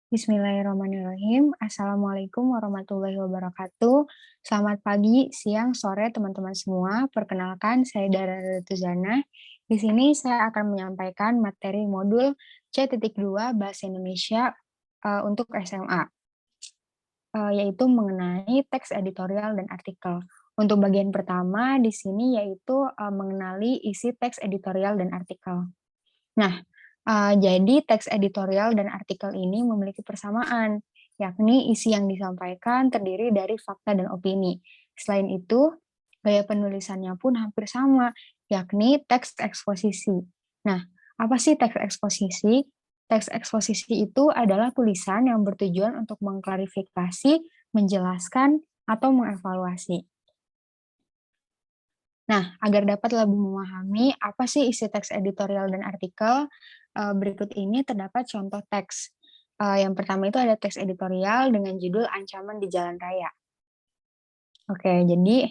Bismillahirrahmanirrahim. Assalamualaikum warahmatullahi wabarakatuh. Selamat pagi, siang, sore teman-teman semua. Perkenalkan, saya Dara Tuzana. Di sini saya akan menyampaikan materi modul C.2 Bahasa Indonesia untuk SMA, yaitu mengenai teks editorial dan artikel. Untuk bagian pertama di sini yaitu mengenali isi teks editorial dan artikel. Nah, jadi teks editorial dan artikel ini memiliki persamaan, yakni isi yang disampaikan terdiri dari fakta dan opini. Selain itu, gaya penulisannya pun hampir sama, yakni teks eksposisi. Nah, apa sih teks eksposisi? Teks eksposisi itu adalah tulisan yang bertujuan untuk mengklarifikasi, menjelaskan, atau mengevaluasi. Nah, agar dapat lebih memahami apa sih isi teks editorial dan artikel, berikut ini terdapat contoh teks. Yang pertama itu ada teks editorial dengan judul Ancaman di Jalan Raya. Oke, jadi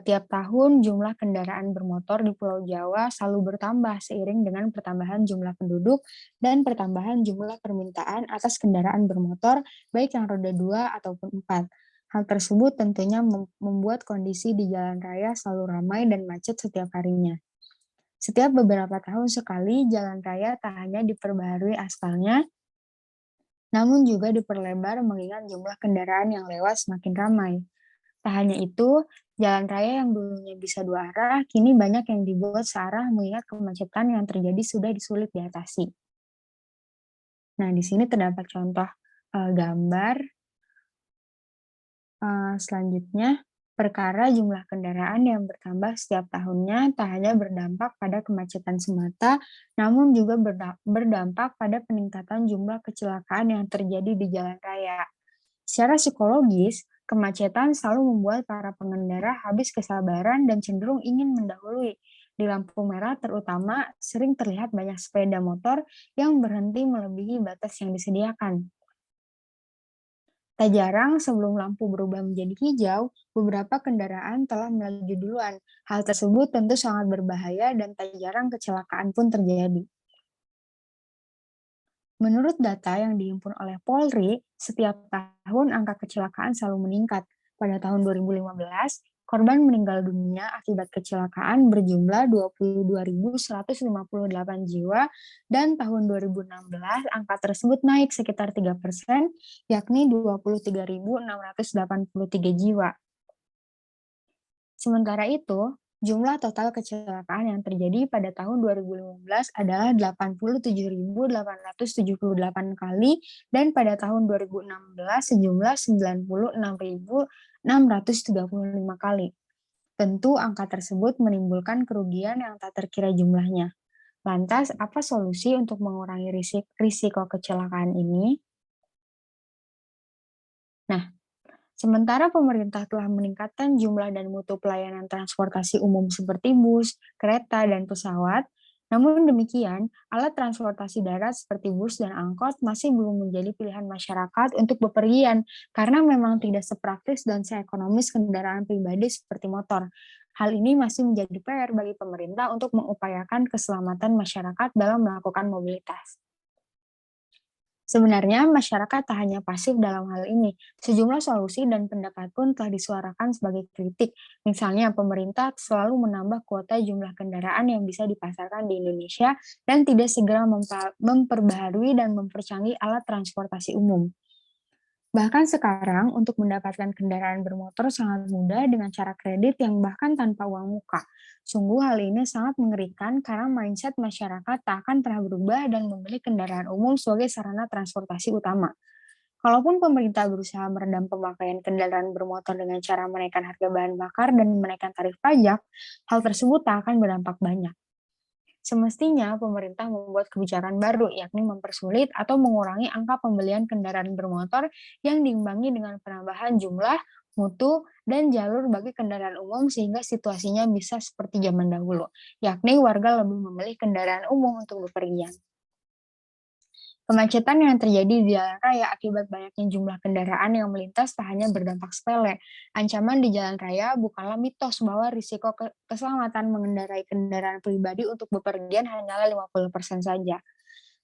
tiap tahun jumlah kendaraan bermotor di Pulau Jawa selalu bertambah seiring dengan pertambahan jumlah penduduk dan pertambahan jumlah permintaan atas kendaraan bermotor, baik yang roda 2 ataupun 4. Hal tersebut tentunya membuat kondisi di jalan raya selalu ramai dan macet setiap harinya. Setiap beberapa tahun sekali, jalan raya tak hanya diperbaharui aspalnya, namun juga diperlebar mengingat jumlah kendaraan yang lewat semakin ramai. Tak hanya itu, jalan raya yang dulunya bisa dua arah, kini banyak yang dibuat searah mengingat kemacetan yang terjadi sudah sulit diatasi. Nah, di sini terdapat contoh gambar. Selanjutnya, perkara jumlah kendaraan yang bertambah setiap tahunnya tak hanya berdampak pada kemacetan semata, namun juga berdampak pada peningkatan jumlah kecelakaan yang terjadi di jalan raya. Secara psikologis, kemacetan selalu membuat para pengendara habis kesabaran dan cenderung ingin mendahului. Di lampu merah terutama sering terlihat banyak sepeda motor yang berhenti melebihi batas yang disediakan. Tak jarang sebelum lampu berubah menjadi hijau, beberapa kendaraan telah melaju duluan. Hal tersebut tentu sangat berbahaya dan tak jarang kecelakaan pun terjadi. Menurut data yang dihimpun oleh Polri, setiap tahun angka kecelakaan selalu meningkat. Pada tahun 2015, korban meninggal dunia akibat kecelakaan berjumlah 22.158 jiwa, dan tahun 2016 angka tersebut naik sekitar 3%, yakni 23.683 jiwa. Sementara itu, jumlah total kecelakaan yang terjadi pada tahun 2015 adalah 87.878 kali dan pada tahun 2016 sejumlah 96.635 kali. Tentu angka tersebut menimbulkan kerugian yang tak terkira jumlahnya. Lantas, apa solusi untuk mengurangi risiko kecelakaan ini? Nah, sementara pemerintah telah meningkatkan jumlah dan mutu pelayanan transportasi umum seperti bus, kereta, dan pesawat, namun demikian, alat transportasi darat seperti bus dan angkot masih belum menjadi pilihan masyarakat untuk bepergian karena memang tidak sepraktis dan seekonomis kendaraan pribadi seperti motor. Hal ini masih menjadi PR bagi pemerintah untuk mengupayakan keselamatan masyarakat dalam melakukan mobilitas. Sebenarnya, masyarakat tak hanya pasif dalam hal ini. Sejumlah solusi dan pendapat pun telah disuarakan sebagai kritik. Misalnya, pemerintah selalu menambah kuota jumlah kendaraan yang bisa dipasarkan di Indonesia dan tidak segera memperbaharui dan mempercanggih alat transportasi umum. Bahkan sekarang, untuk mendapatkan kendaraan bermotor sangat mudah dengan cara kredit yang bahkan tanpa uang muka. Sungguh hal ini sangat mengerikan karena mindset masyarakat tak akan pernah berubah dan memilih kendaraan umum sebagai sarana transportasi utama. Kalaupun pemerintah berusaha meredam pemakaian kendaraan bermotor dengan cara menaikkan harga bahan bakar dan menaikkan tarif pajak, hal tersebut tak akan berdampak banyak. Semestinya pemerintah membuat kebijakan baru, yakni mempersulit atau mengurangi angka pembelian kendaraan bermotor yang diimbangi dengan penambahan jumlah, mutu, dan jalur bagi kendaraan umum sehingga situasinya bisa seperti zaman dahulu, yakni warga lebih memilih kendaraan umum untuk bepergian. Kemacetan yang terjadi di jalan raya akibat banyaknya jumlah kendaraan yang melintas tak hanya berdampak sepele. Ancaman di jalan raya bukanlah mitos bahwa risiko keselamatan mengendarai kendaraan pribadi untuk bepergian hanyalah 50% saja.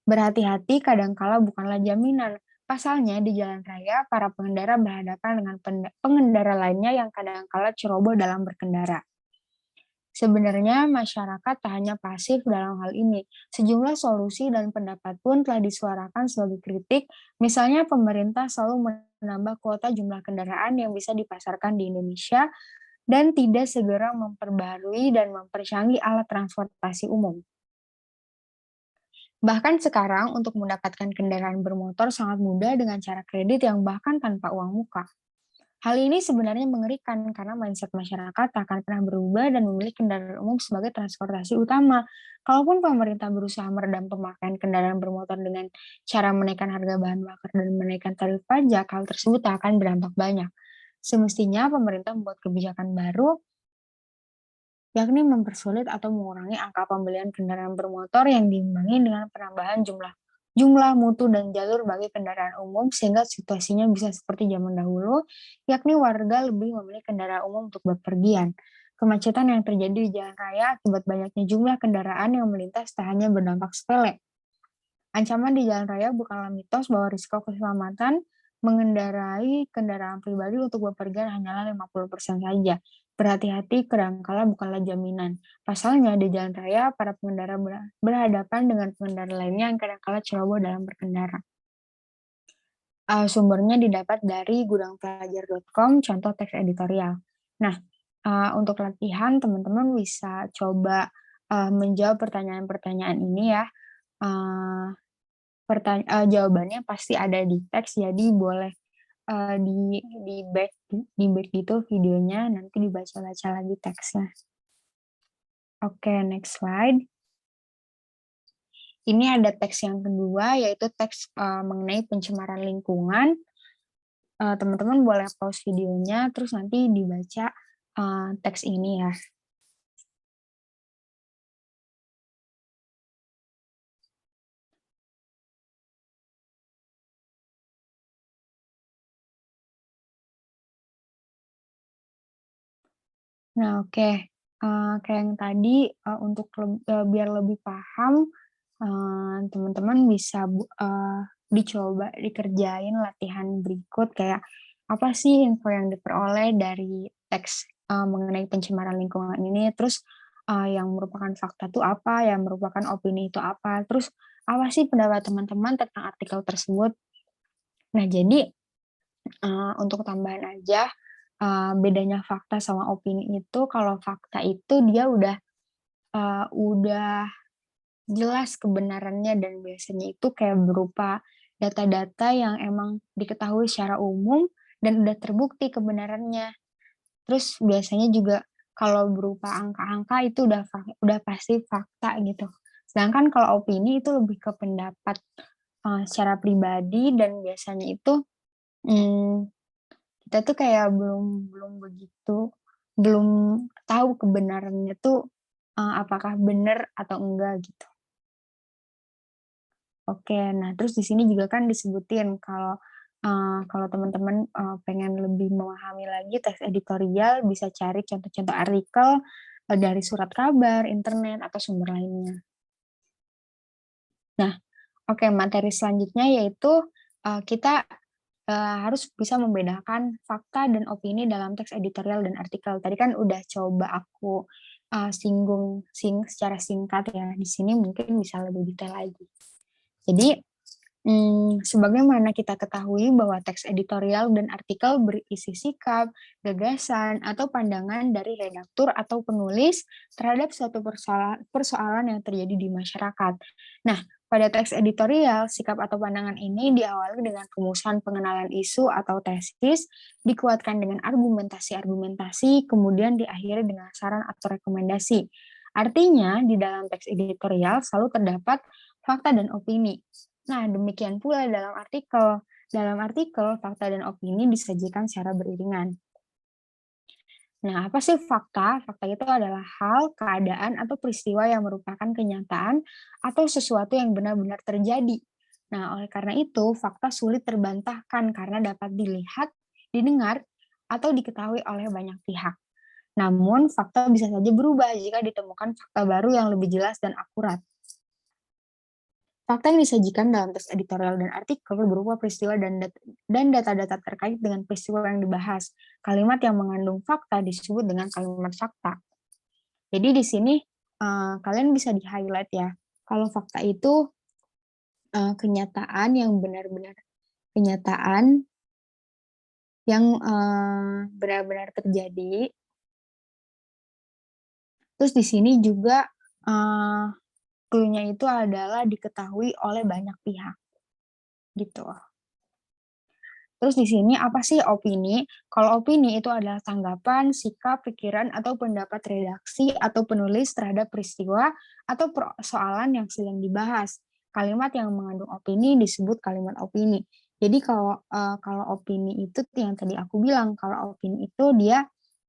Berhati-hati kadangkala bukanlah jaminan. Pasalnya, di jalan raya, para pengendara berhadapan dengan pengendara lainnya yang kadangkala ceroboh dalam berkendara. Sebenarnya masyarakat tak hanya pasif dalam hal ini. Sejumlah solusi dan pendapat pun telah disuarakan sebagai kritik, misalnya pemerintah selalu menambah kuota jumlah kendaraan yang bisa dipasarkan di Indonesia dan tidak segera memperbarui dan mempercanggih alat transportasi umum. Bahkan sekarang untuk mendapatkan kendaraan bermotor sangat mudah dengan cara kredit yang bahkan tanpa uang muka. Hal ini sebenarnya mengerikan karena mindset masyarakat tak akan pernah berubah dan memilih kendaraan umum sebagai transportasi utama. Kalaupun pemerintah berusaha meredam pemakaian kendaraan bermotor dengan cara menaikkan harga bahan bakar dan menaikkan tarif pajak, hal tersebut tak akan berdampak banyak. Semestinya pemerintah membuat kebijakan baru, yakni mempersulit atau mengurangi angka pembelian kendaraan bermotor yang diimbangi dengan penambahan jumlah mutu dan jalur bagi kendaraan umum sehingga situasinya bisa seperti zaman dahulu, yakni warga lebih memilih kendaraan umum untuk bepergian. Kemacetan yang terjadi di jalan raya akibat banyaknya jumlah kendaraan yang melintas tak hanya berdampak sepele. Ancaman di jalan raya bukanlah mitos bahwa risiko keselamatan mengendarai kendaraan pribadi untuk bepergian hanyalah 50% saja. Berhati-hati kadangkala bukanlah jaminan. Pasalnya di jalan raya, para pengendara berhadapan dengan pengendara lainnya yang kadangkala ceroboh dalam berkendara. Sumbernya didapat dari gudangpelajar.com, contoh teks editorial. Nah, untuk latihan teman-teman bisa coba menjawab pertanyaan-pertanyaan ini ya. Uh, Jawabannya pasti ada di teks, jadi boleh di back gitu videonya, nanti dibaca-baca lagi teksnya. Oke, next slide. Ini ada teks yang kedua, yaitu teks mengenai pencemaran lingkungan. Teman-teman boleh pause videonya, terus nanti dibaca teks ini ya. Nah, oke. Kayak yang tadi, untuk biar lebih paham, teman-teman bisa dicoba dikerjain latihan berikut, kayak apa sih info yang diperoleh dari teks mengenai pencemaran lingkungan ini, terus yang merupakan fakta itu apa, yang merupakan opini itu apa, terus apa sih pendapat teman-teman tentang artikel tersebut. Nah, jadi untuk tambahan aja, bedanya fakta sama opini itu, kalau fakta itu dia udah jelas kebenarannya dan biasanya itu kayak berupa data-data yang emang diketahui secara umum dan udah terbukti kebenarannya. Terus biasanya juga kalau berupa angka-angka itu udah pasti fakta gitu. Sedangkan kalau opini itu lebih ke pendapat secara pribadi dan biasanya itu, mmm kita tuh kayak belum belum begitu belum tahu kebenarannya tuh, apakah benar atau enggak gitu. Oke, nah terus di sini juga kan disebutin kalau teman-teman, pengen lebih memahami lagi teks editorial bisa cari contoh-contoh artikel, dari surat kabar, internet, atau sumber lainnya. Nah, oke, materi selanjutnya yaitu, kita harus bisa membedakan fakta dan opini dalam teks editorial dan artikel. Tadi kan udah coba aku, singgung secara singkat ya, di sini mungkin bisa lebih detail lagi. Jadi, sebagaimana kita ketahui bahwa teks editorial dan artikel berisi sikap, gagasan, atau pandangan dari redaktur atau penulis terhadap suatu persoalan yang terjadi di masyarakat. Nah, pada teks editorial, sikap atau pandangan ini diawali dengan rumusan pengenalan isu atau tesis, dikuatkan dengan argumentasi-argumentasi, kemudian diakhiri dengan saran atau rekomendasi. Artinya, di dalam teks editorial selalu terdapat fakta dan opini. Nah, demikian pula dalam artikel. Dalam artikel, fakta dan opini disajikan secara beriringan. Nah, apa sih fakta? Fakta itu adalah hal, keadaan, atau peristiwa yang merupakan kenyataan atau sesuatu yang benar-benar terjadi. Nah, oleh karena itu, fakta sulit terbantahkan karena dapat dilihat, didengar, atau diketahui oleh banyak pihak. Namun, fakta bisa saja berubah jika ditemukan fakta baru yang lebih jelas dan akurat. Fakta yang disajikan dalam teks editorial dan artikel berupa peristiwa dan data-data terkait dengan peristiwa yang dibahas. Kalimat yang mengandung fakta disebut dengan kalimat fakta. Jadi di sini kalian bisa di-highlight ya. Kalau fakta itu kenyataan yang benar-benar benar-benar terjadi. Terus di sini juga clue-nya itu adalah diketahui oleh banyak pihak gitu. Terus di sini apa sih opini? Kalau opini itu adalah tanggapan, sikap, pikiran, atau pendapat redaksi atau penulis terhadap peristiwa atau persoalan yang sedang dibahas. Kalimat yang mengandung opini disebut kalimat opini. Jadi kalau opini itu yang tadi aku bilang, kalau opini itu dia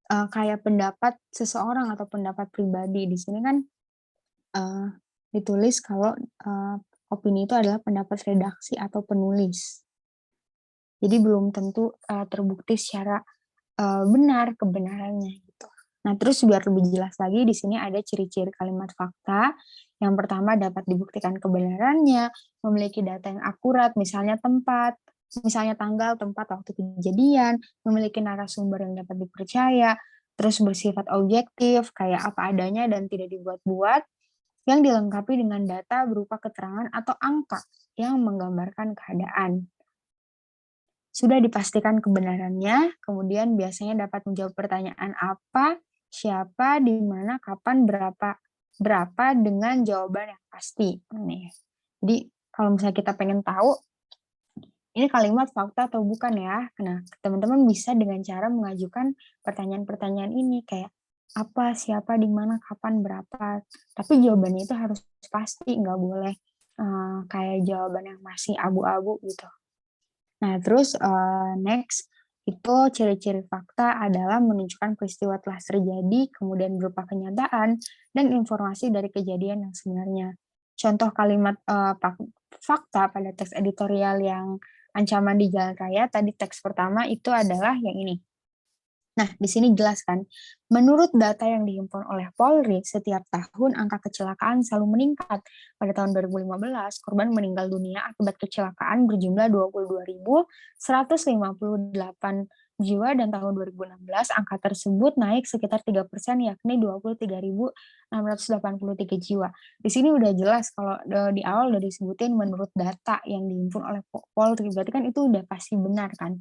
kayak pendapat seseorang atau pendapat pribadi. Di sini kan ditulis kalau opini itu adalah pendapat redaksi atau penulis. Jadi belum tentu terbukti secara benar kebenarannya gitu. Nah, terus biar lebih jelas lagi di sini ada ciri-ciri kalimat fakta. Yang pertama dapat dibuktikan kebenarannya, memiliki data yang akurat, misalnya tanggal, tempat, waktu kejadian, memiliki narasumber yang dapat dipercaya, terus bersifat objektif, kayak apa adanya dan tidak dibuat-buat, yang dilengkapi dengan data berupa keterangan atau angka yang menggambarkan keadaan. Sudah dipastikan kebenarannya, kemudian biasanya dapat menjawab pertanyaan apa, siapa, di mana, kapan, berapa dengan jawaban yang pasti. Nih. Jadi kalau misalnya kita pengen tahu ini kalimat fakta atau bukan ya. Nah, teman-teman bisa dengan cara mengajukan pertanyaan-pertanyaan ini kayak apa, siapa, di mana, kapan, berapa. Tapi jawabannya itu harus pasti, nggak boleh kayak jawaban yang masih abu-abu gitu. Nah, terus next itu ciri-ciri fakta adalah menunjukkan peristiwa telah terjadi, kemudian berupa kenyataan dan informasi dari kejadian yang sebenarnya. Contoh kalimat fakta pada teks editorial yang ancaman di jalan raya, tadi teks pertama itu adalah yang ini. Nah, di sini jelaskan, menurut data yang dihimpun oleh Polri, setiap tahun angka kecelakaan selalu meningkat. Pada tahun 2015, korban meninggal dunia akibat kecelakaan berjumlah 22.158 jiwa dan tahun 2016 angka tersebut naik sekitar 3%, yakni 23.683 jiwa. Di sini udah jelas kalau di awal udah disebutin menurut data yang dihimpun oleh Polri, berarti kan itu udah pasti benar kan.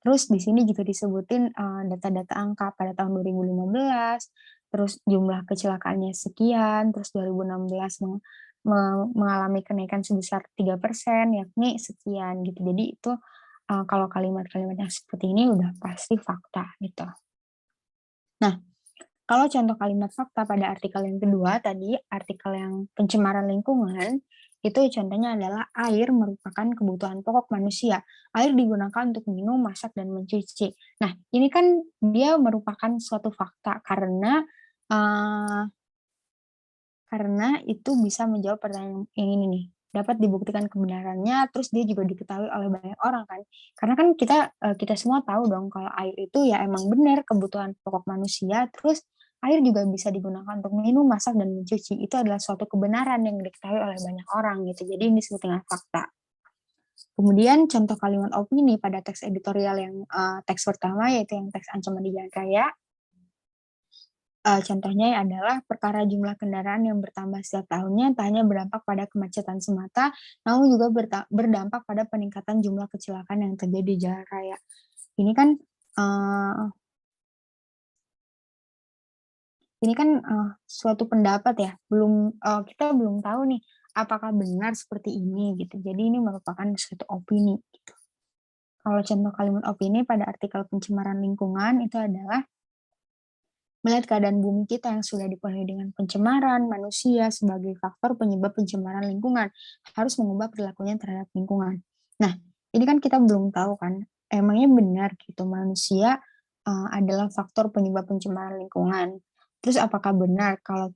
Terus di sini juga disebutin data-data angka pada tahun 2015, terus jumlah kecelakaannya sekian, terus 2016 mengalami kenaikan sebesar 3%, yakni sekian gitu. Jadi itu kalau kalimat-kalimat yang seperti ini udah pasti fakta gitu. Nah, kalau contoh kalimat fakta pada artikel yang kedua tadi, artikel yang pencemaran lingkungan, itu contohnya adalah air merupakan kebutuhan pokok manusia. Air digunakan untuk minum, masak, dan mencuci. Nah, ini kan dia merupakan suatu fakta karena itu bisa menjawab pertanyaan yang ini nih. Dapat dibuktikan kebenarannya, terus dia juga diketahui oleh banyak orang kan. Karena kan kita semua tahu dong kalau air itu ya emang benar kebutuhan pokok manusia, terus air juga bisa digunakan untuk minum, masak, dan mencuci. Itu adalah suatu kebenaran yang diketahui oleh banyak orang gitu. Jadi ini disebut dengan fakta. Kemudian contoh kalimat opini pada teks editorial yang teks pertama yaitu yang teks ancaman di jalan raya. Contohnya adalah perkara jumlah kendaraan yang bertambah setiap tahunnya tak hanya berdampak pada kemacetan semata, namun juga berdampak pada peningkatan jumlah kecelakaan yang terjadi di jalan raya. Ini kan suatu pendapat ya, kita belum tahu nih apakah benar seperti ini gitu. Jadi ini merupakan suatu opini gitu. Kalau contoh kalimat opini pada artikel pencemaran lingkungan itu adalah melihat keadaan bumi kita yang sudah dipenuhi dengan pencemaran, manusia sebagai faktor penyebab pencemaran lingkungan harus mengubah perilakunya terhadap lingkungan. Nah, ini kan kita belum tahu kan, emangnya benar gitu manusia adalah faktor penyebab pencemaran lingkungan. Terus apakah benar kalau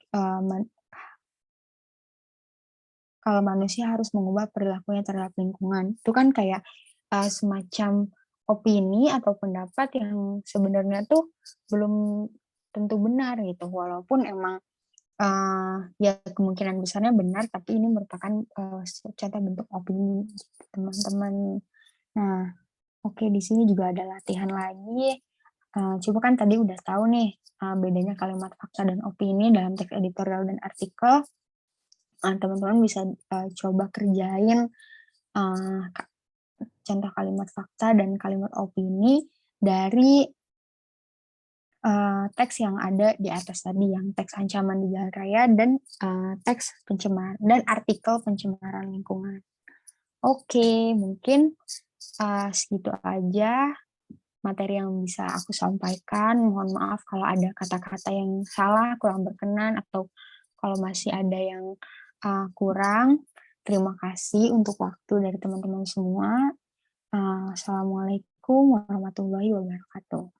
manusia harus mengubah perilakunya terhadap lingkungan? Itu kan kayak semacam opini atau pendapat yang sebenarnya tuh belum tentu benar gitu, walaupun emang Ya kemungkinan besarnya benar, tapi ini merupakan, contoh bentuk opini gitu, teman-teman. Nah, oke, di sini juga ada latihan lagi, coba kan tadi udah tahu nih, bedanya kalimat fakta dan opini dalam teks editorial dan artikel. Teman-teman bisa, coba kerjain, eee, ka contoh kalimat fakta dan kalimat opini dari, teks yang ada di atas tadi, yang teks ancaman di jalan raya dan, teks dan artikel pencemaran lingkungan. Oke, mungkin, segitu aja materi yang bisa aku sampaikan. Mohon maaf kalau ada kata-kata yang salah, kurang berkenan, atau kalau masih ada yang, kurang. Terima kasih untuk waktu dari teman-teman semua. Assalamualaikum warahmatullahi wabarakatuh.